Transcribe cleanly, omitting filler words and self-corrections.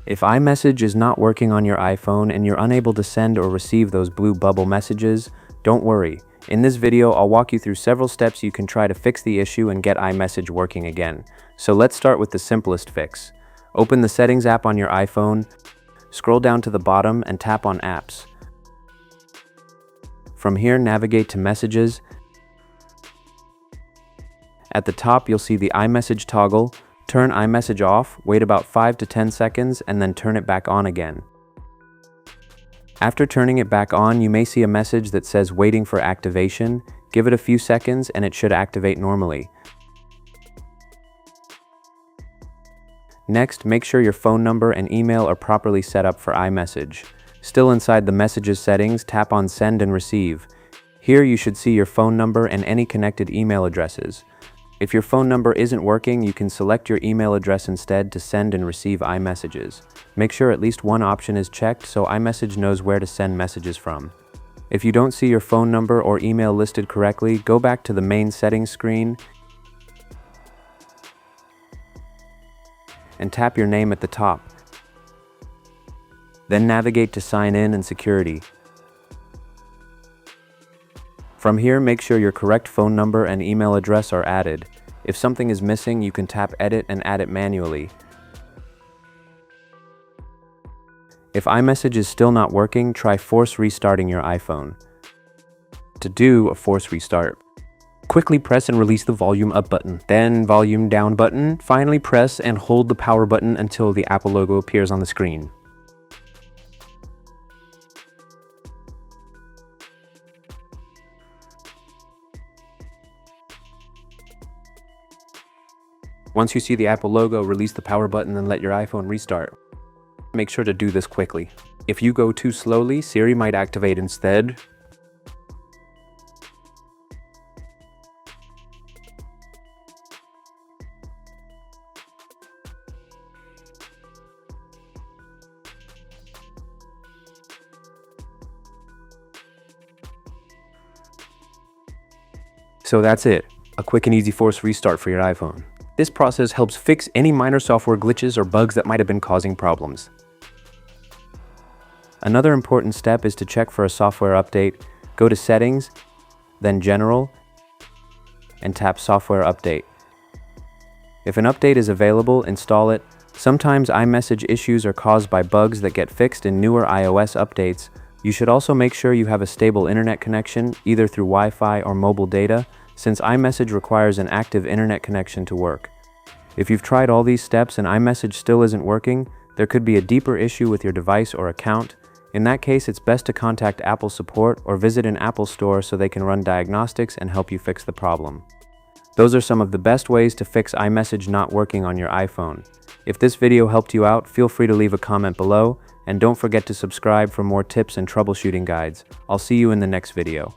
If iMessage is not working on your iPhone and you're unable to send or receive those blue bubble messages, don't worry. In this video, I'll walk you through several steps you can try to fix the issue and get iMessage working again. So let's start with the simplest fix. Open the Settings app on your iPhone, scroll down to the bottom and tap on Apps. From here, navigate to Messages. At the top, you'll see the iMessage toggle. Turn iMessage off, wait about 5 to 10 seconds, and then turn it back on again. After turning it back on, you may see a message that says waiting for activation. Give it a few seconds and it should activate normally. Next, make sure your phone number and email are properly set up for iMessage. Still inside the Messages settings, tap on Send and Receive. Here you should see your phone number and any connected email addresses. If your phone number isn't working, you can select your email address instead to send and receive iMessages. Make sure at least one option is checked so iMessage knows where to send messages from. If you don't see your phone number or email listed correctly, go back to the main settings screen and tap your name at the top. Then navigate to Sign In and Security. From here, make sure your correct phone number and email address are added. If something is missing, you can tap Edit and add it manually. If iMessage is still not working, try force restarting your iPhone. To do a force restart, quickly press and release the volume up button, then volume down button. Finally, press and hold the power button until the Apple logo appears on the screen. Once you see the Apple logo, release the power button and let your iPhone restart. Make sure to do this quickly. If you go too slowly, Siri might activate instead. So that's it, a quick and easy force restart for your iPhone. This process helps fix any minor software glitches or bugs that might have been causing problems. Another important step is to check for a software update. Go to Settings, then General, and tap Software Update. If an update is available, install it. Sometimes iMessage issues are caused by bugs that get fixed in newer iOS updates. You should also make sure you have a stable internet connection, either through Wi-Fi or mobile data, since iMessage requires an active internet connection to work. If you've tried all these steps and iMessage still isn't working, there could be a deeper issue with your device or account. In that case, it's best to contact Apple support or visit an Apple store so they can run diagnostics and help you fix the problem. Those are some of the best ways to fix iMessage not working on your iPhone. If this video helped you out, feel free to leave a comment below, and don't forget to subscribe for more tips and troubleshooting guides. I'll see you in the next video.